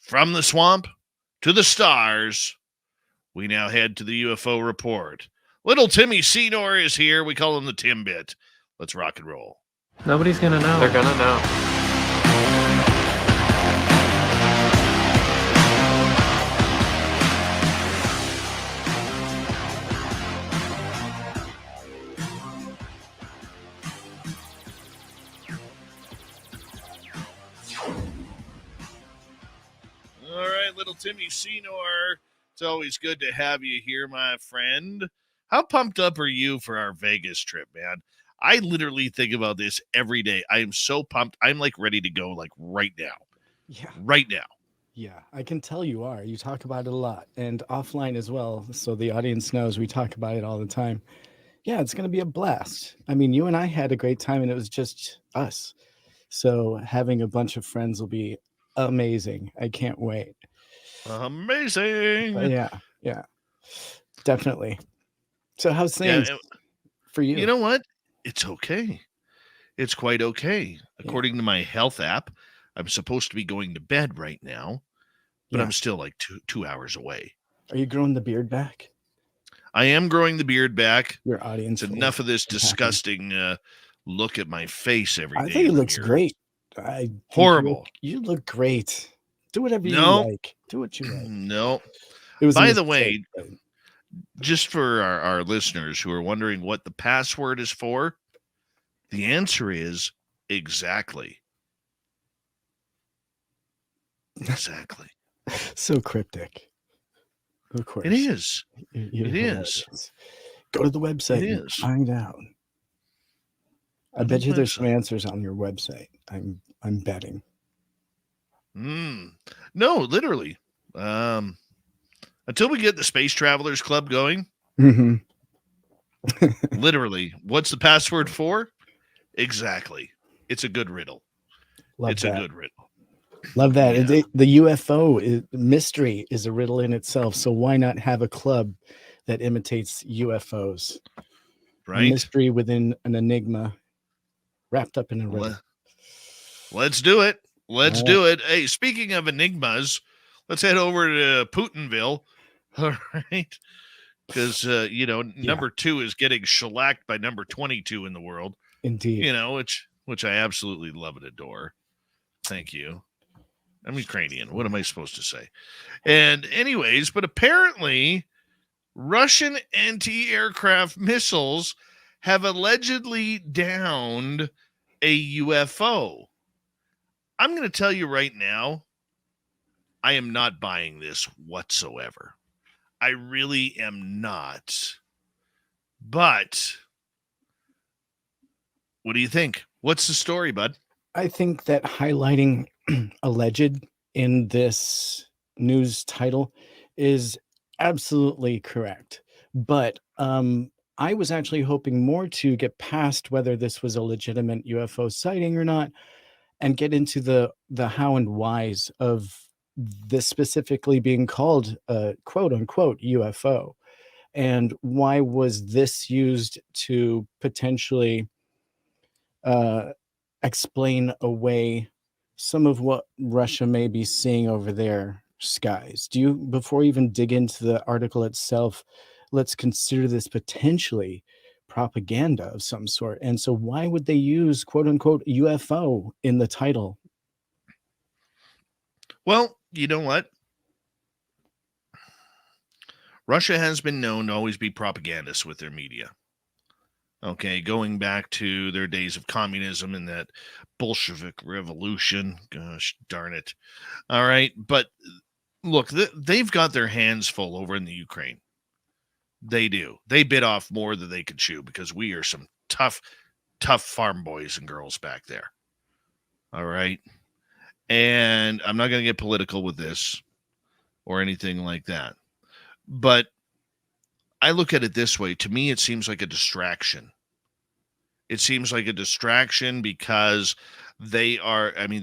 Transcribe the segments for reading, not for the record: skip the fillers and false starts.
From the swamp to the stars, we now head to the UFO report. Little Timmy Seanor is here. We call him the Timbit. Let's rock and roll. Nobody's gonna know. They're gonna know. All right, little Timmy Seanor. It's always good to have you here, my friend. How pumped up are you for our Vegas trip, man? I literally think about this every day. I am so pumped. I'm like ready to go like right now. Yeah. Right now. Yeah, I can tell you are. You talk about it a lot and offline as well. So the audience knows we talk about it all the time. Yeah, it's going to be a blast. I mean, you and I had a great time and it was just us. So having a bunch of friends will be amazing. I can't wait. Amazing. But yeah, definitely. So how's things for you? You know what? It's okay. It's quite okay. According to my health app, I'm supposed to be going to bed right now, but I'm still like two hours away. Are you growing the beard back? I am growing the beard back. Your audience. It's enough of this disgusting look at my face every day. I think it looks great. Horrible. You look great. Do whatever you like. Do what you like. No. It was By the way, just for our listeners who are wondering what the password is for, the answer is exactly. Exactly. So cryptic. Of course. It is. It is. Go to the website and find out. I bet you there's some answers on your website. I'm betting. No, literally. Until we get the Space Travelers Club going. Mm-hmm. Literally. What's the password for? Exactly. It's a good riddle. A good riddle. Love that. Yeah. The UFO mystery is a riddle in itself. So why not have a club that imitates UFOs? Right. A mystery within an enigma wrapped up in a riddle. Let's do it. Let's do it. Hey, speaking of enigmas, let's head over to Putinville. All right. Because, number 2 is getting shellacked by number 22 in the world. Indeed. Which I absolutely love and adore. Thank you. I'm Ukrainian. What am I supposed to say? And anyways, but apparently Russian anti-aircraft missiles have allegedly downed a UFO. I'm going to tell you right now, I am not buying this whatsoever. I really am not. But what do you think? What's the story, bud? I think that highlighting alleged in this news title is absolutely correct. But I was actually hoping more to get past whether this was a legitimate UFO sighting or not and get into the how and whys of this specifically being called a quote unquote UFO. And why was this used to potentially explain away some of what Russia may be seeing over their skies? Before we even dig into the article itself, let's consider this potentially propaganda of some sort. And so why would they use quote unquote UFO in the title? Well, you know what? Russia has been known to always be propagandists with their media. Okay, going back to their days of communism and that Bolshevik revolution. Gosh darn it. All right, but look, they've got their hands full over in the Ukraine. They do. They bit off more than they could chew because we are some tough farm boys and girls back there. All right. And I'm not going to get political with this or anything like that. But I look at it this way. To me, it seems like a distraction. It seems like a distraction because the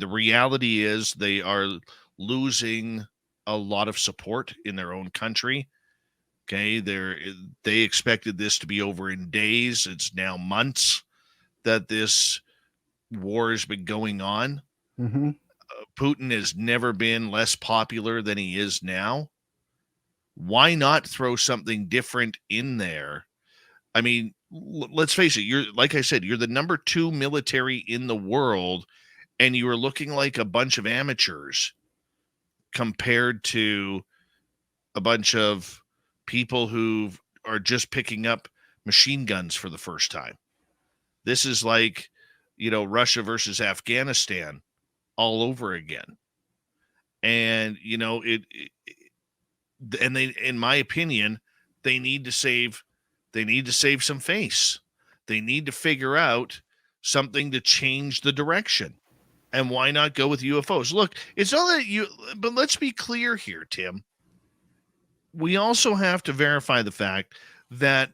reality is they are losing a lot of support in their own country. Okay, they expected this to be over in days. It's now months that this war has been going on. Mm-hmm. Putin has never been less popular than he is now. Why not throw something different in there? I mean, let's face it, you're, like I said, you're the number 2 military in the world, and you are looking like a bunch of amateurs compared to a bunch of people who are just picking up machine guns for the first time. This is like, Russia versus Afghanistan all over again. And, and they, in my opinion, they need to save some face. They need to figure out something to change the direction. And why not go with UFOs? Look, it's not that but let's be clear here, Tim. We also have to verify the fact that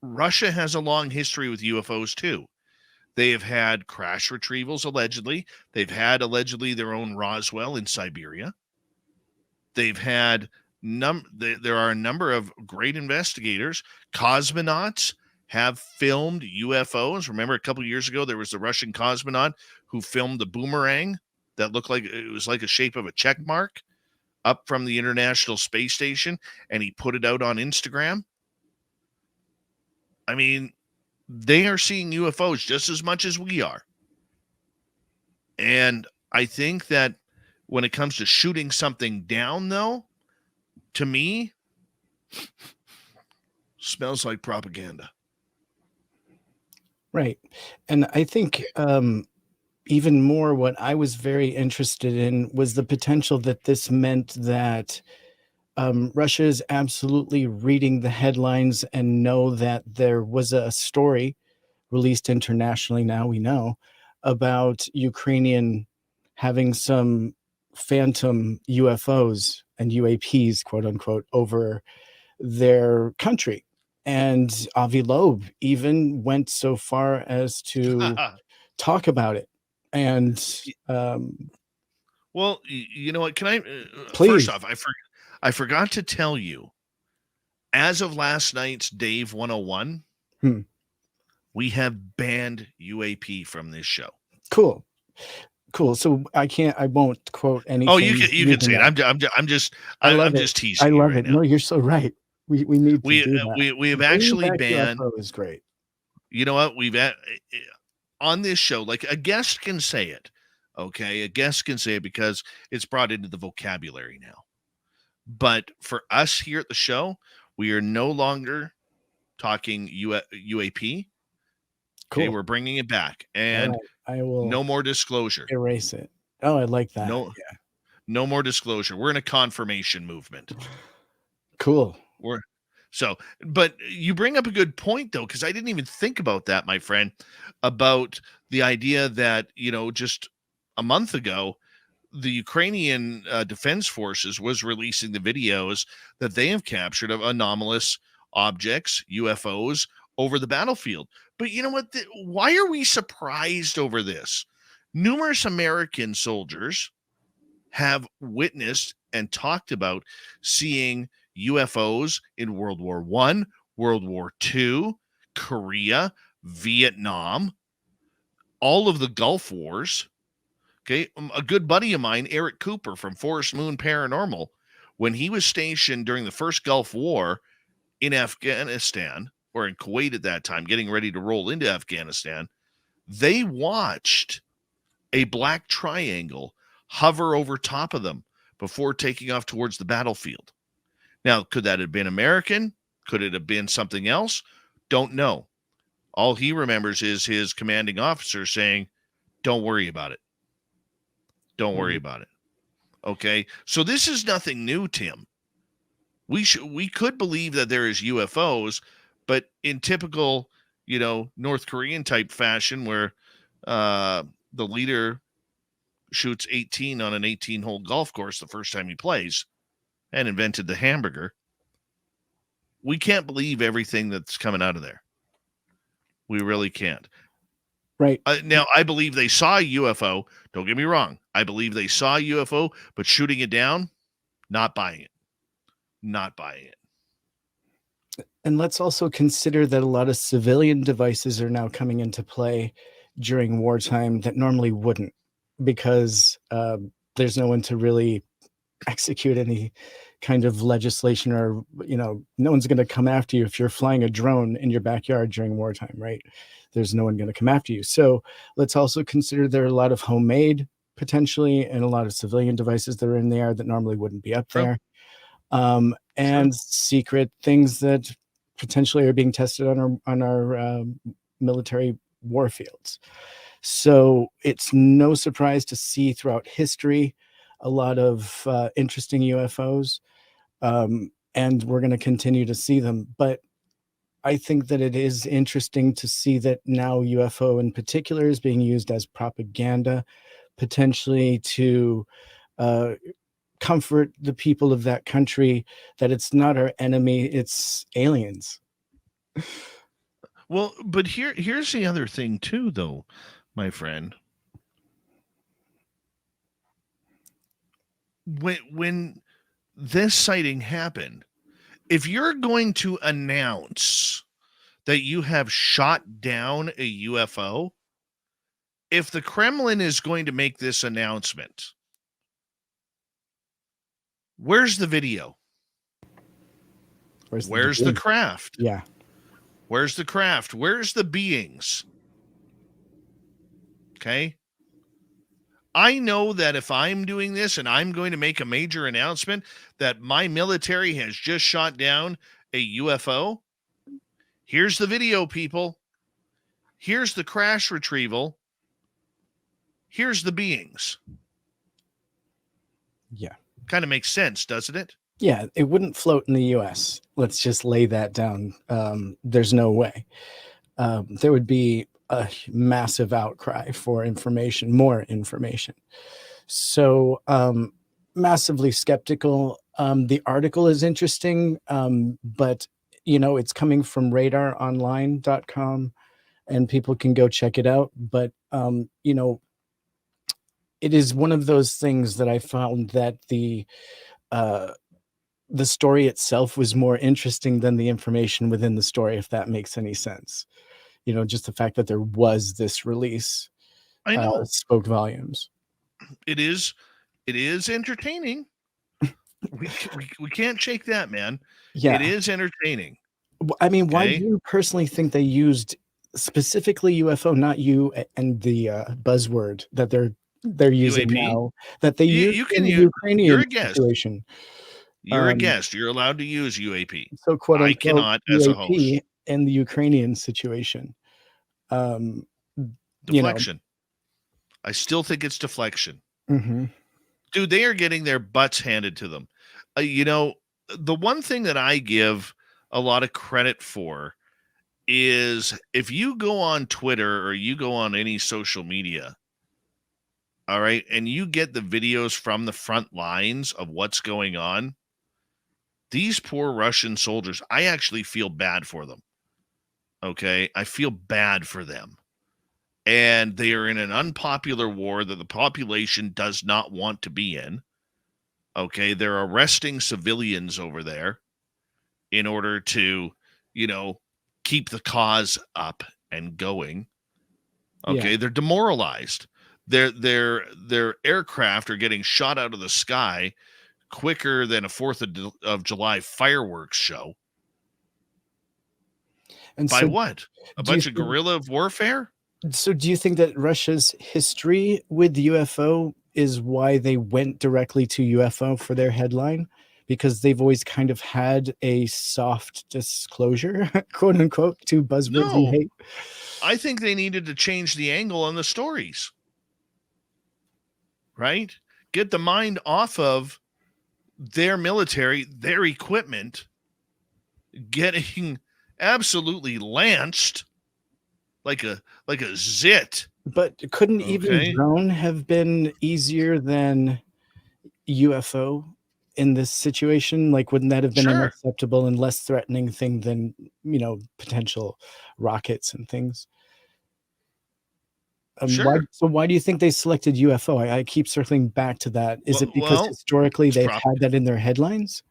Russia has a long history with UFOs too. They have had crash retrievals, allegedly. They've had, allegedly, their own Roswell in Siberia. They've had there are a number of great investigators. Cosmonauts have filmed UFOs. Remember, a couple of years ago, there was the Russian cosmonaut who filmed the boomerang that looked like it was like a shape of a check mark up from the International Space Station, and he put it out on Instagram. I mean, they are seeing UFOs just as much as we are. And I think that when it comes to shooting something down, though, to me, smells like propaganda. Right. And I think even more what I was very interested in was the potential that this meant that Russia is absolutely reading the headlines and know that there was a story released internationally, now we know, about Ukrainian having some phantom UFOs and UAPs, quote unquote, over their country. And Avi Loeb even went so far as to talk about it. And well, you know what? Can I please. First off, I forgot to tell you, as of last night's Dave 101, we have banned UAP from this show. Cool. So I won't quote anything. Oh, you can say it. I'm just teasing. I love right it. now. No, you're so right. We need to do that. We have actually banned. UFO is great. You know what? We've on this show, like, a guest can say it. Okay, a guest can say it because it's brought into the vocabulary now. But for us here at the show, we are no longer talking UAP. Cool. Okay, we're bringing it back, and I will. No more disclosure. Erase it. Oh, I like that. No more disclosure. We're in a confirmation movement. Cool. But you bring up a good point, though, because I didn't even think about that, my friend, about the idea that, just a month ago, the Ukrainian Defense Forces was releasing the videos that they have captured of anomalous objects, UFOs, over the battlefield. But you know what? Why are we surprised over this? Numerous American soldiers have witnessed and talked about seeing UFOs in World War I, World War II, Korea, Vietnam, all of the Gulf Wars. Okay, a good buddy of mine, Eric Cooper from Forest Moon Paranormal, when he was stationed during the first Gulf War in Afghanistan, or in Kuwait at that time, getting ready to roll into Afghanistan, they watched a black triangle hover over top of them before taking off towards the battlefield. Now, could that have been American? Could it have been something else? Don't know. All he remembers is his commanding officer saying, "Don't worry about it. Don't worry about it." Okay, so this is nothing new, Tim. We could believe that there is UFOs, but in typical, North Korean type fashion, where the leader shoots 18 on an 18-hole golf course the first time he plays and invented the hamburger, we can't believe everything that's coming out of there. We really can't. Right. Now, I believe they saw a UFO. Don't get me wrong. I believe they saw a UFO, but shooting it down, not buying it. Not buying it. And let's also consider that a lot of civilian devices are now coming into play during wartime that normally wouldn't, because there's no one to really execute any kind of legislation, or no one's going to come after you if you're flying a drone in your backyard during wartime, right? There's no one going to come after you. So let's also consider there are a lot of homemade potentially and a lot of civilian devices that are in the air that normally wouldn't be up True. there, and True. secret things that potentially are being tested on our military war fields. So it's no surprise to see throughout history a lot of interesting UFOs, and we're going to continue to see them. But I think that it is interesting to see that now UFO in particular is being used as propaganda, potentially to uh, comfort the people of that country that it's not our enemy, it's aliens. Well, but here's the other thing too, though, my friend. When this sighting happened, if you're going to announce that you have shot down a UFO, if the Kremlin is going to make this announcement, where's the video? Where's the craft? Yeah. Where's the craft? Where's the beings? Okay. I know that if I'm doing this and I'm going to make a major announcement that my military has just shot down a UFO, here's the video, people. Here's the crash retrieval. Here's the beings. Yeah. Kind of makes sense, doesn't it? Yeah, it wouldn't float in the US. Let's just lay that down. There's no way. There would be a massive outcry for information, more information. So massively skeptical. The article is interesting, but it's coming from radaronline.com, and people can go check it out. But it is one of those things that I found that the story itself was more interesting than the information within the story, if that makes any sense. Just the fact that there was this release I know. spoke volumes. It is entertaining. We can't shake that, man. Yeah. It is entertaining. I mean, why Okay? do you personally think they used specifically UFO, not you and the buzzword that they're using UAP? now, that they used You in can the use. You're Ukrainian a guest. situation? You're a guest. You're allowed to use UAP. So quote I unquote cannot as a host. UAP in the Ukrainian situation. Deflection. I still think it's deflection. Mhm. Dude, they are getting their butts handed to them. The one thing that I give a lot of credit for is if you go on Twitter or you go on any social media, all right, and you get the videos from the front lines of what's going on, these poor Russian soldiers, I actually feel bad for them. Okay? I feel bad for them. And they are in an unpopular war that the population does not want to be in. Okay? They're arresting civilians over there in order to, keep the cause up and going. Okay? Yeah. They're demoralized. Their aircraft are getting shot out of the sky quicker than a 4th of July fireworks show. And By so what? A do you bunch of think- guerrilla warfare? So do you think that Russia's history with UFO is why they went directly to UFO for their headline? Because they've always kind of had a soft disclosure, quote unquote, to buzzwords you No. hate. I think they needed to change the angle on the stories. Right? Get the mind off of their military, their equipment getting absolutely lanced like a zit. But couldn't Okay. even drone have been easier than UFO in this situation? Like, wouldn't that have been an Sure. acceptable and less threatening thing than, potential rockets and things? Sure. Why do you think they selected UFO? I keep circling back to that. Is it because Well, historically it's they've had that in their headlines?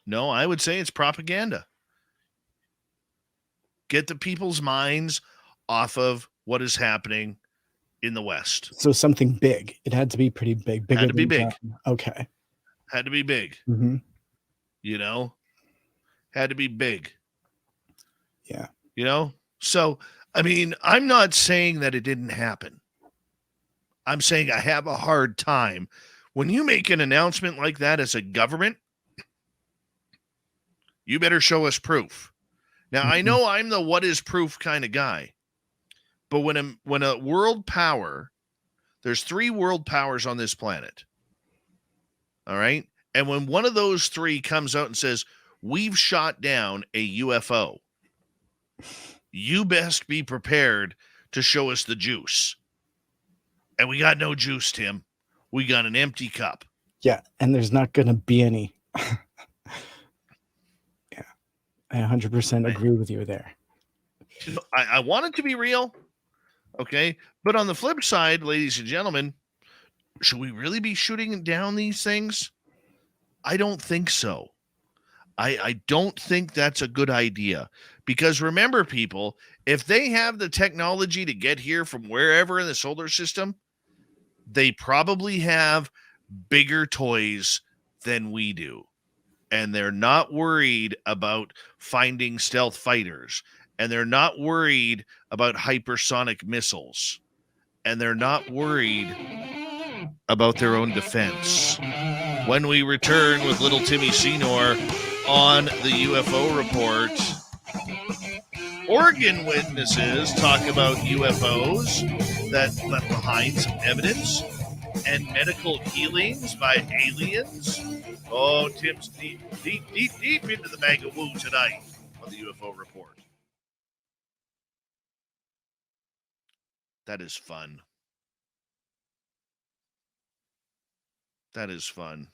No, I would say it's propaganda. Get the people's minds off of what is happening in the West. So something big. It had to be pretty big. Bigger Had to be than big. Okay. Had to be big. Mm-hmm. You know, had to be big. Yeah. You know, so I mean, I'm not saying that it didn't happen. I'm saying I have a hard time when you make an announcement like that as a government. You better show us proof. Now, I know I'm the what is proof kind of guy, but when a world power, there's 3 world powers on this planet. All right? And when one of those 3 comes out and says, "We've shot down a UFO," you best be prepared to show us the juice. And we got no juice, Tim. We got an empty cup. Yeah, and there's not going to be any. Yeah, I 100% agree with you there. I want it to be real, okay? But on the flip side, ladies and gentlemen, should we really be shooting down these things? I don't think so. I don't think that's a good idea. Because remember, people, if they have the technology to get here from wherever in the solar system, they probably have bigger toys than we do. And they're not worried about finding stealth fighters. And they're not worried about hypersonic missiles. And they're not worried about their own defense. When we return with little Timmy Seanor on the UFO report, Oregon witnesses talk about UFOs that left behind some evidence and medical healings by aliens. Oh, Tim's deep into the bag of woo tonight on the UFO report. That is fun. That is fun.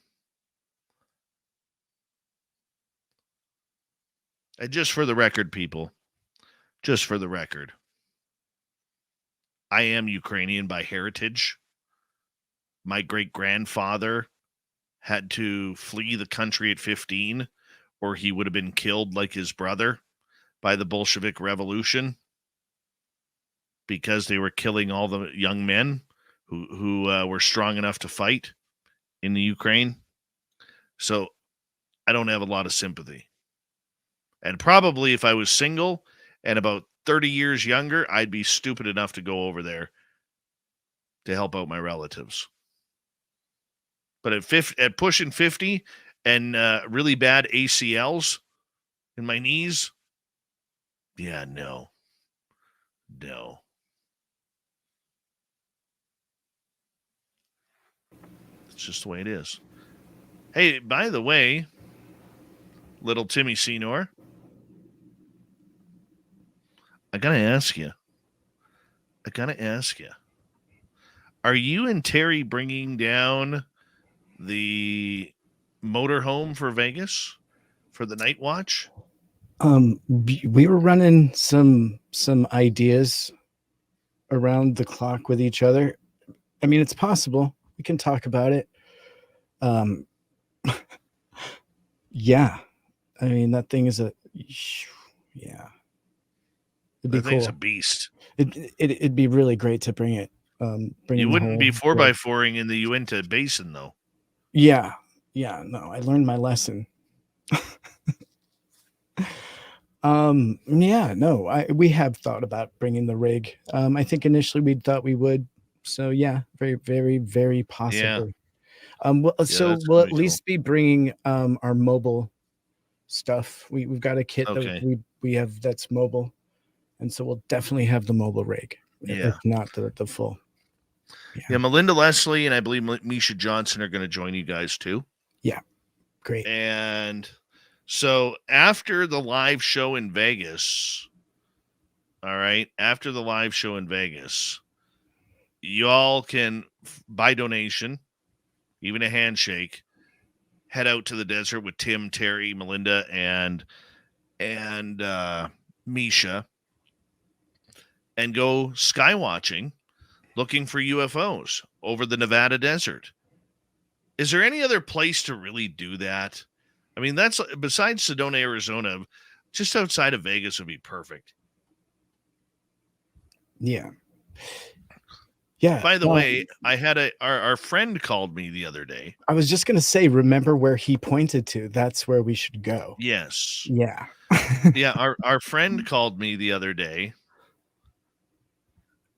And just for the record, people, just for the record, I am Ukrainian by heritage. My great-grandfather had to flee the country at 15, or he would have been killed like his brother by the Bolshevik Revolution because they were killing all the young men who were strong enough to fight in the Ukraine. So I don't have a lot of sympathy. And probably if I was single and about 30 years younger, I'd be stupid enough to go over there to help out my relatives. But at pushing 50 and really bad ACLs in my knees, yeah, no. It's just the way it is. Hey, by the way, little Timmy Seanor, I gotta ask you. Are you and Terry bringing down the motorhome for Vegas for the night watch? We were running some ideas around the clock with each other. I mean, it's possible. We can talk about it. Yeah. I mean, that thing is yeah. It'd be That thing's cool. a beast. It'd be really great to bring it. You wouldn't be 4x4ing in the Uinta Basin, though. Yeah. No, I learned my lesson. Yeah, no, we have thought about bringing the rig. I think initially we thought we would. So yeah, very, very, very possibly. So we'll at least be bringing our mobile stuff. We've got a kit that we have that's mobile, and so we'll definitely have the mobile rig. Yeah, if not the full. Yeah, Melinda Leslie and I believe Misha Johnson are going to join you guys too. Yeah, great. And so after the live show in Vegas, all right, y'all can, by donation, even a handshake, head out to the desert with Tim, Terry, Melinda, and Misha, and go sky watching, looking for UFOs over the Nevada desert. Is there any other place to really do that? I mean, that's besides Sedona, Arizona, just outside of Vegas would be perfect. Yeah. Yeah. By the Well, way, I had our friend called me the other day. I was just gonna say, remember where he pointed to? That's where we should go. Yes. Yeah. Yeah, our friend called me the other day,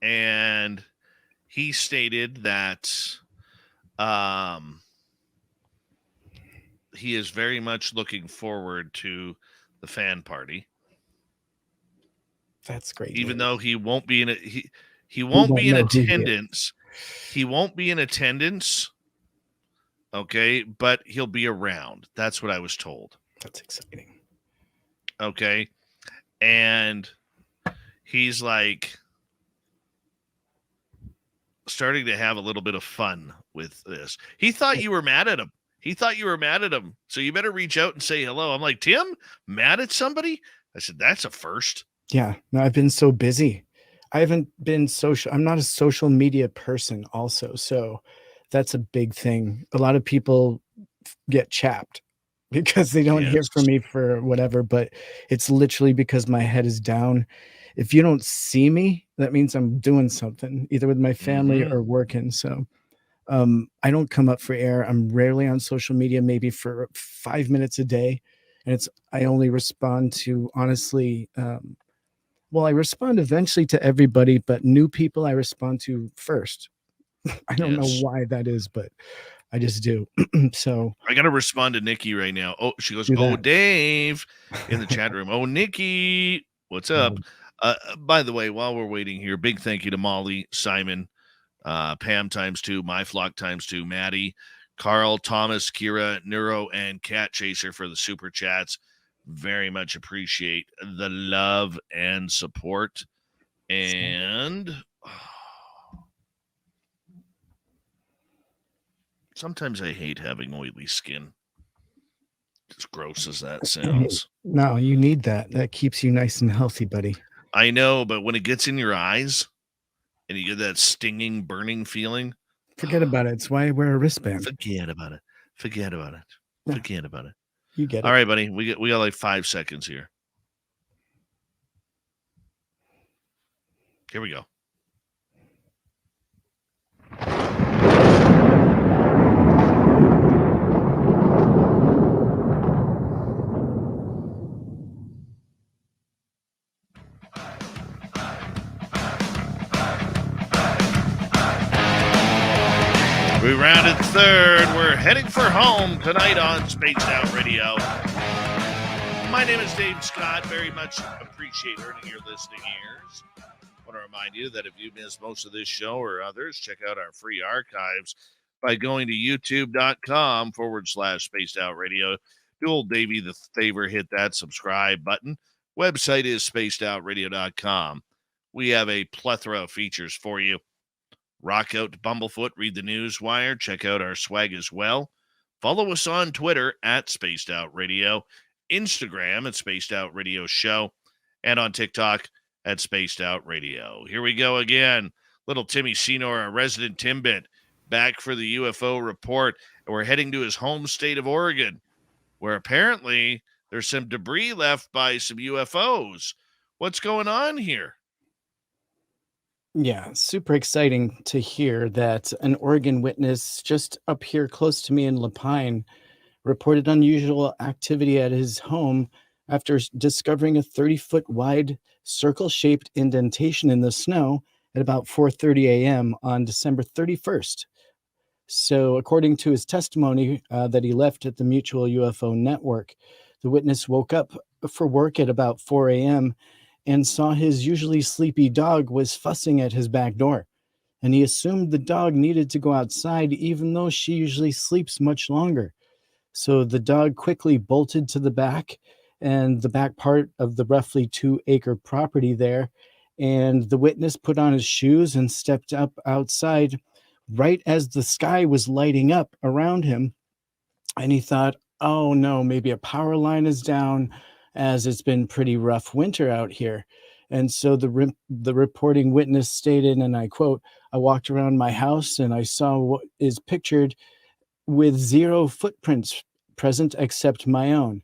and he stated that he is very much looking forward to the fan party. That's great Even news. though he won't be in a, he We won't won't be in know who he is. attendance. He won't be in attendance, okay, but he'll be around. That's what I was told. That's exciting. Okay. And he's like starting to have a little bit of fun with this. He thought you were mad at him. He thought you were mad at him. So you better reach out and say hello. I'm like, Tim, mad at somebody? I said, that's a first. Yeah. No, I've been so busy. I haven't been social. I'm not a social media person also. So that's a big thing. A lot of people get chapped because they don't hear Yes. from me for whatever, but it's literally because my head is down. If you don't see me, that means I'm doing something either with my family Mhm. or working. So I don't come up for air. I'm rarely on social media, maybe for 5 minutes a day. And I only respond to, honestly, well, I respond eventually to everybody, but new people I respond to first. I don't know Yes. why that is, but I just do. So I got to respond to Nikki right now. Oh, she goes, do oh, that. Dave in the chat room. Oh, Nikki, what's up? By the way, while we're waiting here, big thank you to Molly, Simon, Pam ×2, My Flock ×2, Maddie, Carl, Thomas, Kira, Neuro, and Cat Chaser for the super chats. Very much appreciate the love and support. And sometimes I hate having oily skin. As gross as that sounds. No, you need that. That keeps you nice and healthy, buddy. I know, but when it gets in your eyes and you get that stinging, burning feeling, Forget about it. It's why I wear a wristband. forget about it. Forget about it. Yeah. Forget about it. You get All it. right, buddy. We got like 5 seconds here. Here we go. We rounded third. We're heading for home tonight on Spaced Out Radio. My name is Dave Scott. Very much appreciate earning your listening ears. I want to remind you that if you missed most of this show or others, check out our free archives by going to youtube.com/Spaced Out Radio. Do old Davey the favor, hit that subscribe button. Website is spacedoutradio.com. We have a plethora of features for you. Rock out to Bumblefoot, read the news wire, check out our swag as well. Follow us on Twitter at Spaced Out Radio, Instagram at Spaced Out Radio Show, and on TikTok at Spaced Out Radio. Here we go again. Little Timmy Seanor, our resident Timbit, back for the UFO report. And we're heading to his home state of Oregon, where apparently there's some debris left by some UFOs. What's going on here? Yeah, super exciting to hear that an Oregon witness just up here close to me in Lapine reported unusual activity at his home after discovering a 30-foot wide circle-shaped indentation in the snow at about 4:30 a.m. on December 31st. So, according to his testimony that he left at the Mutual UFO Network, the witness woke up for work at about 4 a.m. and saw his usually sleepy dog was fussing at his back door. And he assumed the dog needed to go outside, even though she usually sleeps much longer. So the dog quickly bolted to the back and the back part of the roughly 2-acre property there. And the witness put on his shoes and stepped up outside right as the sky was lighting up around him. And he thought, oh no, maybe a power line is down, as it's been pretty rough winter out here. And so the reporting witness stated, and I quote, I walked around my house and I saw what is pictured with 0 footprints present except my own.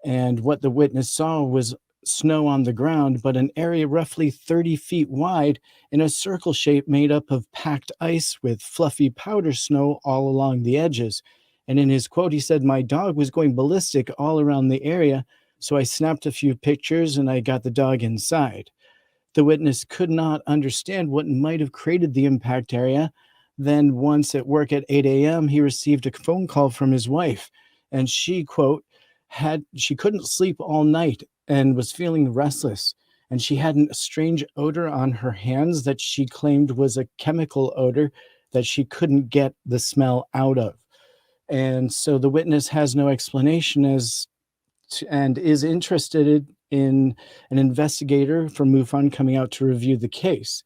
And what the witness saw was snow on the ground, but an area roughly 30 feet wide in a circle shape made up of packed ice with fluffy powder snow all along the edges. And in his quote, he said, "My dog was going ballistic all around the area, so I snapped a few pictures and I got the dog inside." The witness could not understand what might have created the impact area. Then, once at work at 8 a.m., he received a phone call from his wife, and she, quote, she couldn't sleep all night and was feeling restless. And she had a strange odor on her hands that she claimed was a chemical odor that she couldn't get the smell out of. And so the witness has no explanation and is interested in an investigator from MUFON coming out to review the case.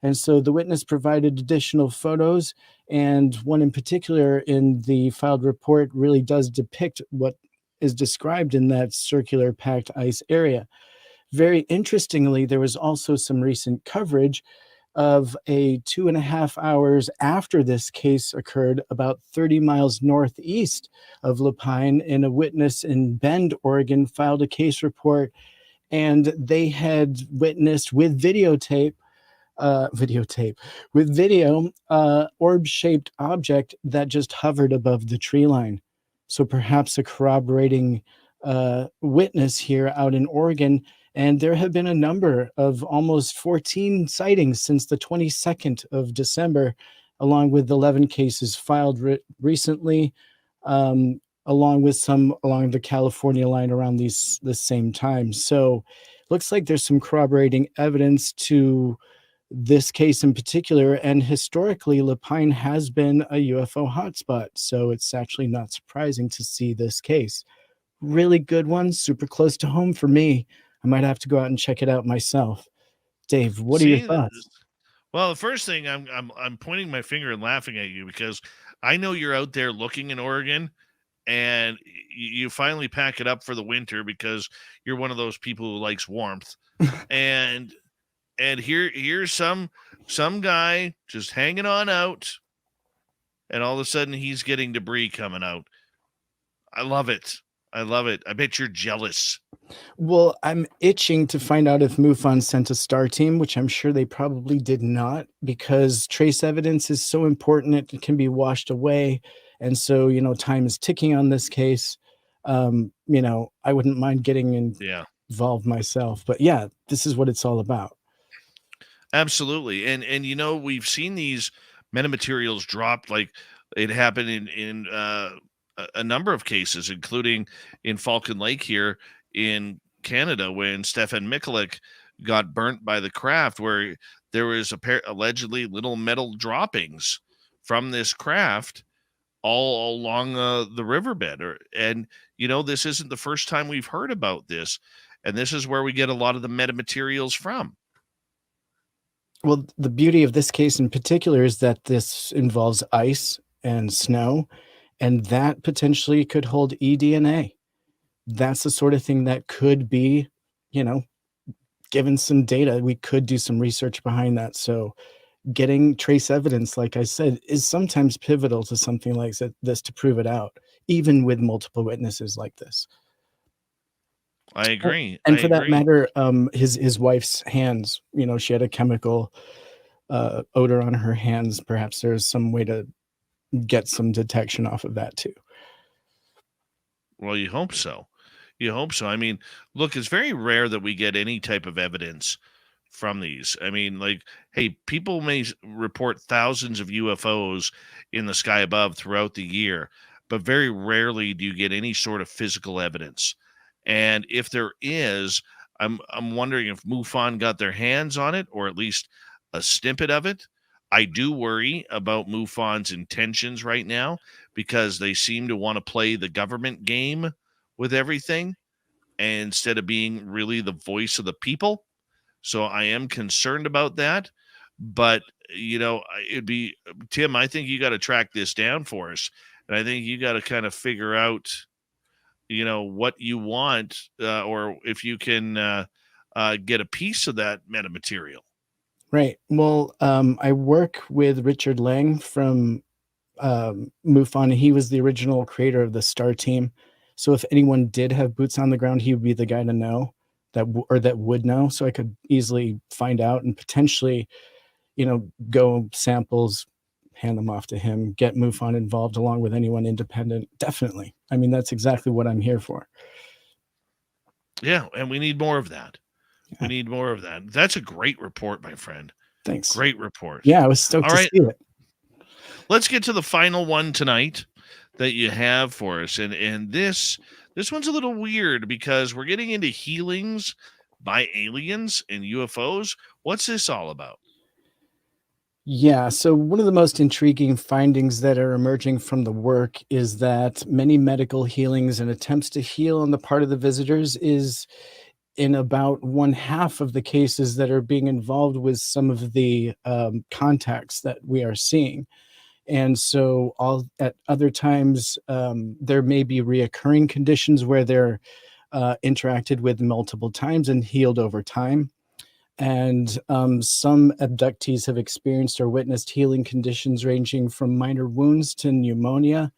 And so the witness provided additional photos, and one in particular in the filed report really does depict what is described in that circular packed ice area. Very interestingly, there was also some recent coverage of a 2.5 hours after this case occurred, about 30 miles northeast of Lapine, and a witness in Bend, Oregon, filed a case report, and they had witnessed with videotape, orb-shaped object that just hovered above the tree line. So perhaps a corroborating witness here out in Oregon. And there have been a number of almost 14 sightings since the 22nd of December, along with 11 cases filed recently, along with some along the California line around the same time. So looks like there's some corroborating evidence to this case in particular. And historically, Lapine has been a UFO hotspot. So it's actually not surprising to see this case. Really good one, super close to home for me. I might have to go out and check it out myself. Dave, what are your See, thoughts? well, the first thing I'm pointing my finger and laughing at you because I know you're out there looking in Oregon, and you finally pack it up for the winter because you're one of those people who likes warmth. and here's some guy just hanging on out, and all of a sudden he's getting debris coming out. I love it. I love it. I bet you're jealous. Well, I'm itching to find out if MUFON sent a star team, which I'm sure they probably did not, because trace evidence is so important it can be washed away. And so, time is ticking on this case. I wouldn't mind getting Yeah, involved myself. But yeah, this is what it's all about. absolutely. And we've seen these metamaterials dropped, like it happened in a number of cases, including in Falcon Lake here in Canada, when Stefan Mikulik got burnt by the craft, where there was allegedly little metal droppings from this craft all along the riverbed. And this isn't the first time we've heard about this, and this is where we get a lot of the metamaterials from. Well, the beauty of this case in particular is that this involves ice and snow, and that potentially could hold eDNA. That's the sort of thing that could be, given some data, we could do some research behind that. So getting trace evidence, like I said, is sometimes pivotal to something like this to prove it out, even with multiple witnesses like this. I agree. And for that matter, his wife's hands, she had a chemical odor on her hands. Perhaps there's some way to get some detection off of that too. Well, you hope so. You hope so. I mean, look, it's very rare that we get any type of evidence from these. I mean, like, hey, people may report thousands of UFOs in the sky above throughout the year, but very rarely do you get any sort of physical evidence. And if there is, I'm wondering if MUFON got their hands on it, or at least a snippet of it. I do worry about MUFON's intentions right now, because they seem to want to play the government game with everything instead of being really the voice of the people. So I am concerned about that. But, it'd be, Tim, I think you got to track this down for us. And I think you got to kind of figure out, what you want, or if you can get a piece of that metamaterial. Right. Well, I work with Richard Lang from MUFON. He was the original creator of the STAR team. So if anyone did have boots on the ground, he would be the guy to know. that would know, so I could easily find out and potentially, go samples, hand them off to him, get MUFON involved along with anyone independent. Definitely. I mean, that's exactly what I'm here for. Yeah, and we need more of that. Yeah. We need more of that. That's a great report, my friend. Thanks. Great report. Yeah, I was stoked All to right. see it. Let's get to the final one tonight that you have for us. And this one's a little weird because we're getting into healings by aliens and UFOs. What's this all about? Yeah, so one of the most intriguing findings that are emerging from the work is that many medical healings and attempts to heal on the part of the visitors is in about one half of the cases that are being involved with some of the contacts that we are seeing. And so all at other times, there may be reoccurring conditions where they're interacted with multiple times and healed over time. And some abductees have experienced or witnessed healing conditions ranging from minor wounds to pneumonia,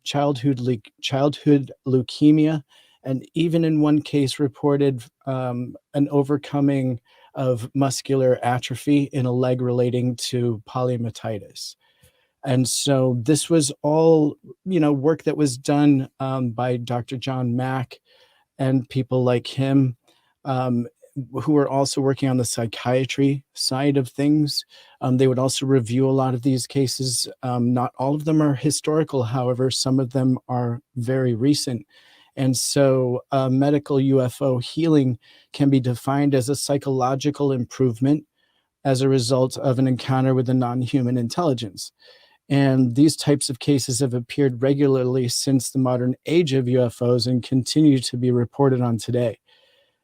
childhood leukemia, and even in one case reported an overcoming of muscular atrophy in a leg relating to polymyositis. And so this was all, work that was done by Dr. John Mack and people like him, um, who are also working on the psychiatry side of things. They would also review a lot of these cases. Not all of them are historical, however, some of them are very recent. And so medical UFO healing can be defined as a psychological improvement as a result of an encounter with a non-human intelligence. And these types of cases have appeared regularly since the modern age of UFOs and continue to be reported on today.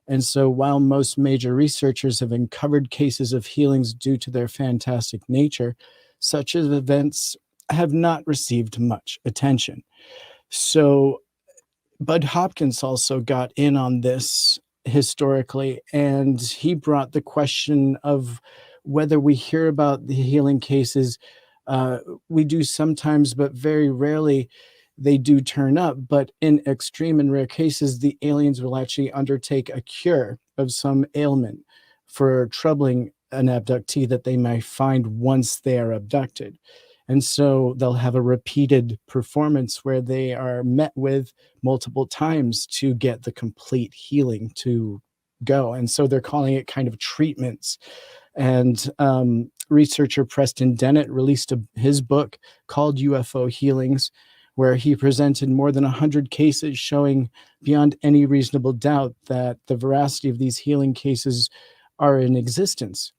And so while most major researchers have uncovered cases of healings due to their fantastic nature, such events have not received much attention. So Bud Hopkins also got in on this historically, and he brought the question of whether we hear about the healing cases. We do sometimes, but very rarely they do turn up. But in extreme and rare cases, the aliens will actually undertake a cure of some ailment for troubling an abductee that they may find once they are abducted. And so they'll have a repeated performance where they are met with multiple times to get the complete healing to go. And so they're calling it kind of treatments. And researcher Preston Dennett released his book called UFO Healings, where he presented more than 100 cases showing beyond any reasonable doubt that the veracity of these healing cases are in existence.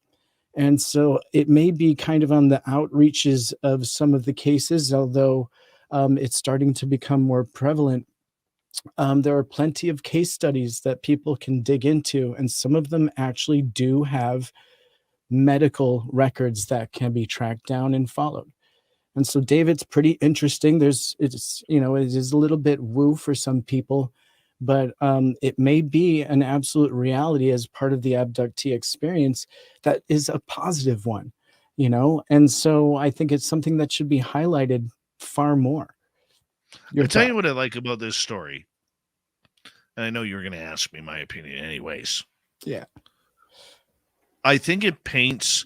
And so it may be kind of on the outreaches of some of the cases, although it's starting to become more prevalent. There are plenty of case studies that people can dig into, and some of them actually do have medical records that can be tracked down and followed. And so David's pretty interesting. It is a little bit woo for some people, but it may be an absolute reality as part of the abductee experience that is a positive one, And so I think it's something that should be highlighted far more. Your I'll tell you thought? what I like about this story. And I know you were going to ask me my opinion anyways. Yeah. I think it paints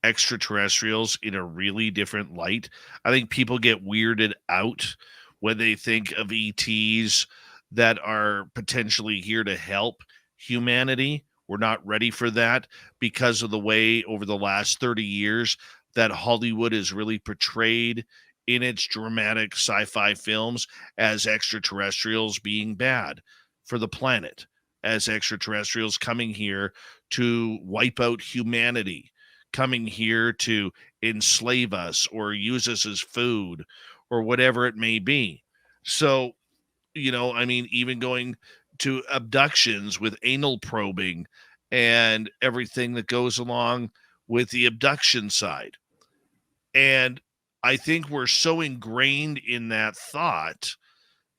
extraterrestrials in a really different light. I think people get weirded out when they think of ETs that are potentially here to help humanity. We're not ready for that because of the way over the last 30 years that Hollywood is really portrayed in its dramatic sci-fi films as extraterrestrials being bad for the planet, as extraterrestrials coming here to wipe out humanity, coming here to enslave us or use us as food or whatever it may be. So, even going to abductions with anal probing and everything that goes along with the abduction side. And I think we're so ingrained in that thought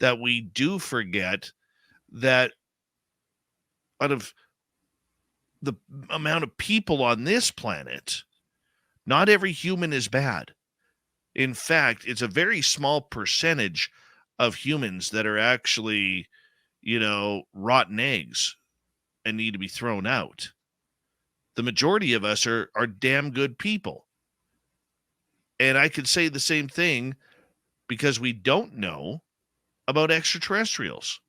that we do forget that out of the amount of people on this planet, not every human is bad. In fact, it's a very small percentage of humans that are actually, rotten eggs and need to be thrown out. The majority of us are damn good people. And I could say the same thing because we don't know about extraterrestrials.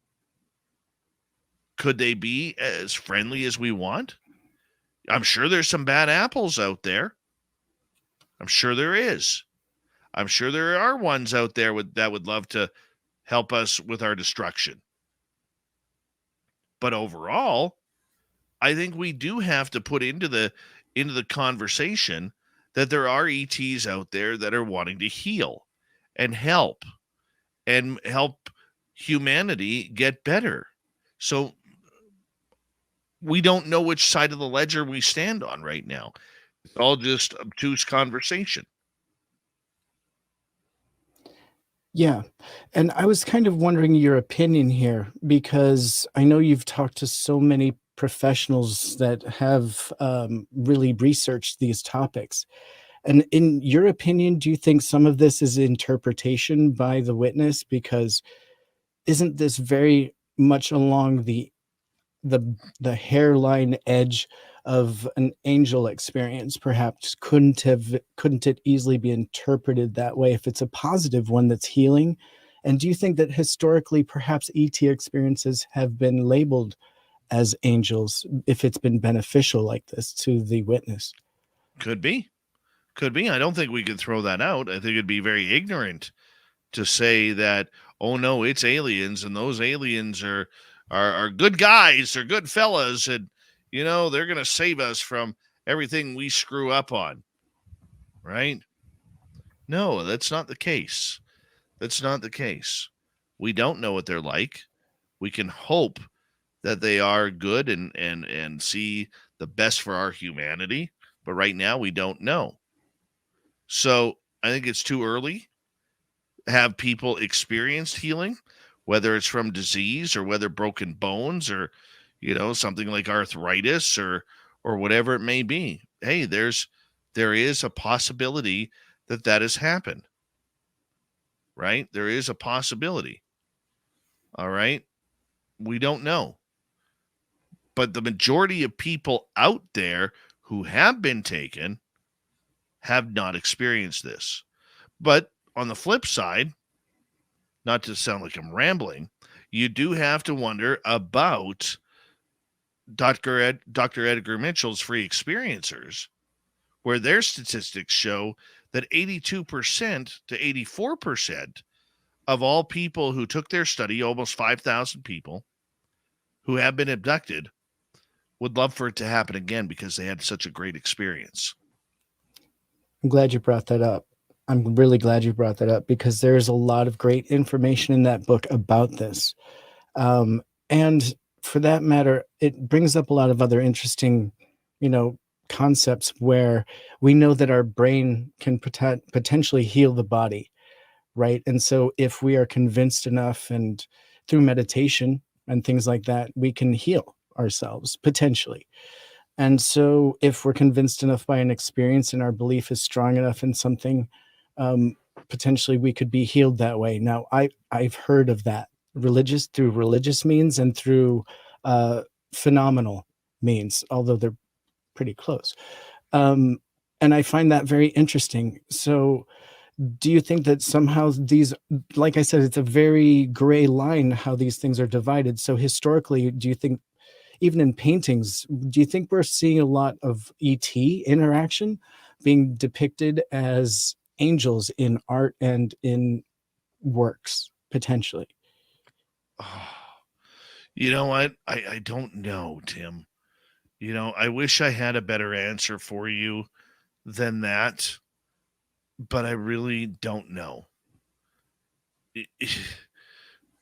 Could they be as friendly as we want? I'm sure there's some bad apples out there. I'm sure there is. I'm sure there are ones out there that would love to help us with our destruction. But overall, I think we do have to put into the conversation that there are ETs out there that are wanting to heal and help humanity get better. So we don't know which side of the ledger we stand on right now. It's all just obtuse conversation. Yeah. And I was kind of wondering your opinion here, because I know you've talked to so many professionals that have really researched these topics. And in your opinion, do you think some of this is interpretation by the witness? Because isn't this very much along the hairline edge of an angel experience? Perhaps couldn't it easily be interpreted that way if it's a positive one that's healing? And do you think that historically perhaps ET experiences have been labeled as angels if it's been beneficial like this to the witness? Could be. I don't think we could throw that out. I think it'd be very ignorant to say that, oh no, it's aliens and those aliens are good guys, they're good fellas, and they're going to save us from everything we screw up on. Right? No, that's not the case. We don't know what they're like. We can hope that they are good and see the best for our humanity, but right now we don't know. So I think it's too early to have people experience healing, whether it's from disease or whether broken bones or, something like arthritis or whatever it may be. Hey, there is a possibility that has happened, right? There is a possibility. All right. We don't know. But the majority of people out there who have been taken have not experienced this. But on the flip side, not to sound like I'm rambling, you do have to wonder about Dr. Edgar Mitchell's free experiencers, where their statistics show that 82% to 84% of all people who took their study, almost 5,000 people who have been abducted, would love for it to happen again because they had such a great experience. I'm glad you brought that up. I'm really glad you brought that up because there's a lot of great information in that book about this. And for that matter, it brings up a lot of other interesting, concepts where we know that our brain can potentially heal the body, right? And so if we are convinced enough and through meditation and things like that, we can heal ourselves potentially. And so if we're convinced enough by an experience and our belief is strong enough in something, potentially we could be healed that way. Now, I've heard of that through religious means and through phenomenal means, although they're pretty close. And I find that very interesting. So do you think that somehow these, like I said, it's a very gray line how these things are divided. So historically, do you think, even in paintings, do you think we're seeing a lot of ET interaction being depicted as angels in art and in works, potentially? Oh, you know what? I don't know, Tim. I wish I had a better answer for you than that, but I really don't know.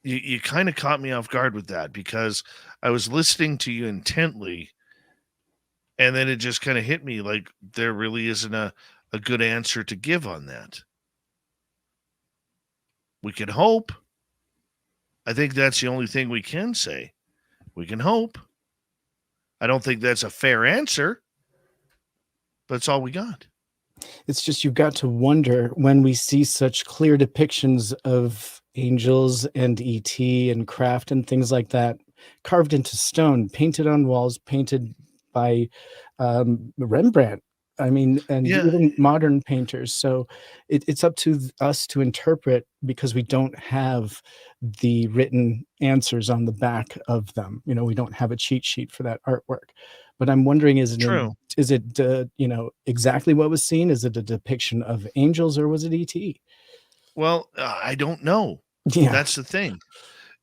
You kind of caught me off guard with that because I was listening to you intently and then it just kind of hit me like there really isn't a good answer to give on that. We can hope. I think that's the only thing we can say. We can hope. I don't think that's a fair answer, but it's all we got. It's just you've got to wonder when we see such clear depictions of angels and ET and craft and things like that. carved into stone, painted on walls, painted by Rembrandt. I mean, and Yeah, even modern painters. So it's up to us to interpret, because we don't have the written answers on the back of them. We don't have a cheat sheet for that artwork. But I'm wondering, true. is it exactly what was seen? Is it a depiction of angels, or was it ET? Well, I don't know. Yeah. That's the thing.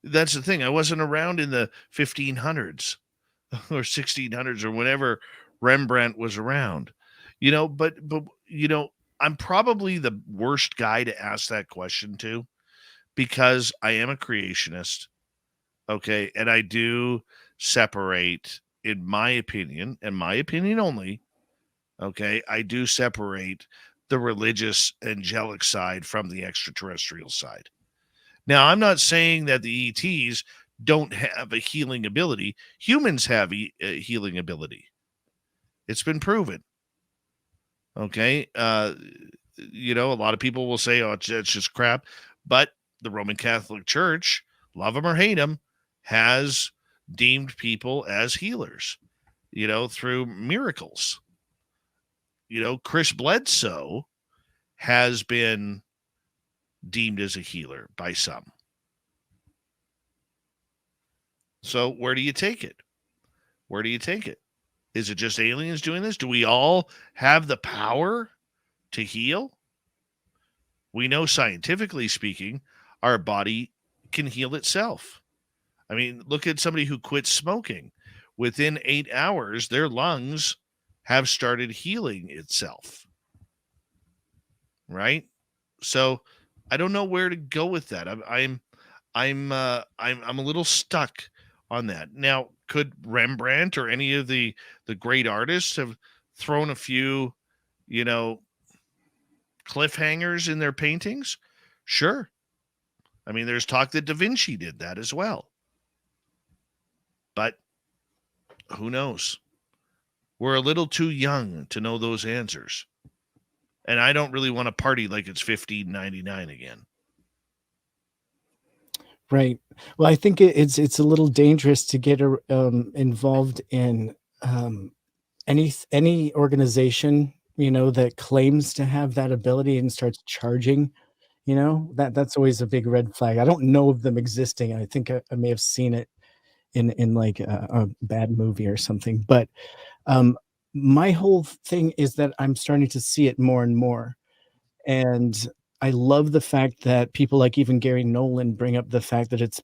That's the thing. I wasn't around in the 1500s or 1600s or whenever Rembrandt was around. But I'm probably the worst guy to ask that question to, because I am a creationist, okay? And I do separate, in my opinion, and my opinion only, okay? I do separate the religious angelic side from the extraterrestrial side. Now, I'm not saying that the ETs don't have a healing ability. Humans have healing ability. It's been proven. Okay. A lot of people will say, oh, it's just crap. But the Roman Catholic Church, love them or hate them, has deemed people as healers, through miracles. Chris Bledsoe has been deemed as a healer by some. So where do you take it? Where do you take it? Is it just aliens doing this? Do we all have the power to heal? We know, scientifically speaking, our body can heal itself. I mean, look at somebody who quits smoking. Within 8 hours, their lungs have started healing itself. Right? So I don't know where to go with that. I'm a little stuck on that. Now, could Rembrandt or any of the great artists have thrown a few, cliffhangers in their paintings? Sure. I mean, there's talk that Da Vinci did that as well. But who knows? We're a little too young to know those answers. And I don't really want to party like it's $15.99 again. Right. Well, I think it's a little dangerous to get involved in any organization that claims to have that ability and starts charging. That's always a big red flag. I don't know of them existing. I think I may have seen it in like a bad movie or something. But um, my whole thing is that I'm starting to see it more and more. And I love the fact that people like even Gary Nolan bring up the fact that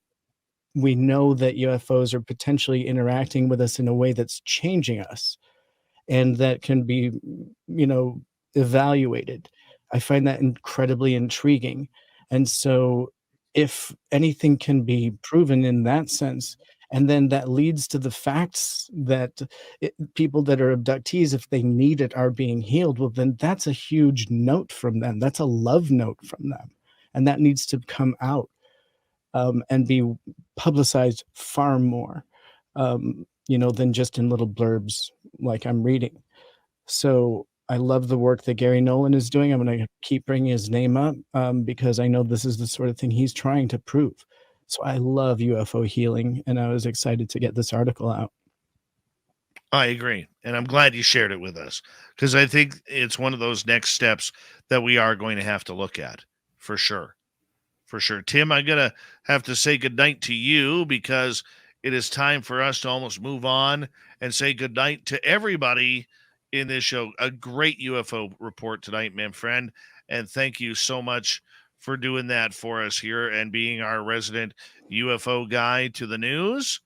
we know that UFOs are potentially interacting with us in a way that's changing us, and that can be, you know, evaluated. I find that incredibly intriguing. And so if anything can be proven in that sense, and then that leads to the facts that people that are abductees, if they need it, are being healed, well, then that's a huge note from them. That's a love note from them. And that needs to come out and be publicized far more, than just in little blurbs like I'm reading. So I love the work that Gary Nolan is doing. I'm going to keep bringing his name up because I know this is the sort of thing he's trying to prove. So I love UFO healing, and I was excited to get this article out. I agree. And I'm glad you shared it with us, because I think it's one of those next steps that we are going to have to look at for sure. For sure. Tim, I'm going to have to say goodnight to you, because it is time for us to almost move on and say goodnight to everybody in this show. A great UFO report tonight, my friend. And thank you so much for doing that for us here and being our resident UFO guy to the news.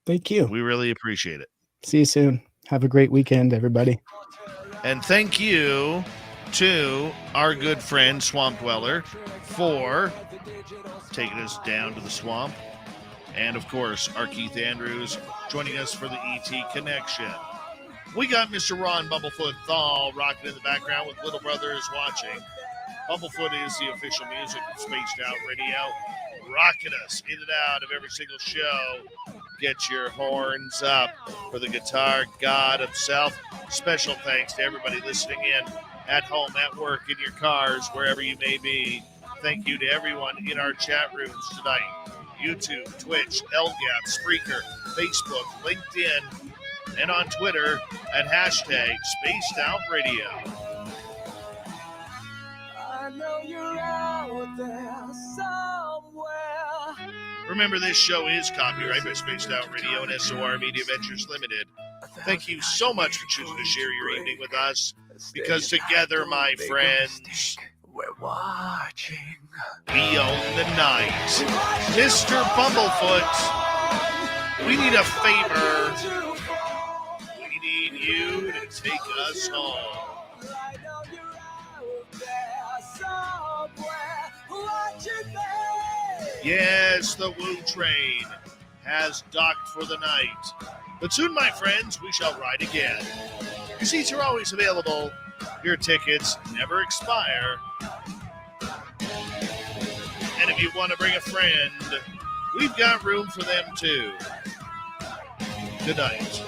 Thank you. We really appreciate it. See you soon. Have a great weekend, everybody. And thank you to our good friend Swamp Dweller for taking us down to the swamp. And of course, our Keith Andrews joining us for the ET Connection. We got Mr. Ron Bumblefoot THAL rocking in the background with Little Brother is watching. Bumblefoot is the official music of Spaced Out Radio, rocking us in and out of every single show. Get your horns up for the guitar god himself. Special thanks to everybody listening in at home, at work, in your cars, wherever you may be. Thank you to everyone in our chat rooms tonight. YouTube, Twitch, LGAP, Spreaker, Facebook, LinkedIn, and on Twitter at hashtag Spaced Out Radio. I know you're out there somewhere. Remember, this show is copyrighted by Spaced Out Radio and SOR Media Ventures Limited. Thank you so much for choosing to share your evening with us, because together, my friends, we're watching. we own the night. Mr. Bumblefoot, we need a favor. We need you to take us home. I know you're out there somewhere watching me. Yes, the Woo Train has docked for the night. But soon, my friends, we shall ride again. Your seats are always available. Your tickets never expire. And if you want to bring a friend, we've got room for them too. Good night.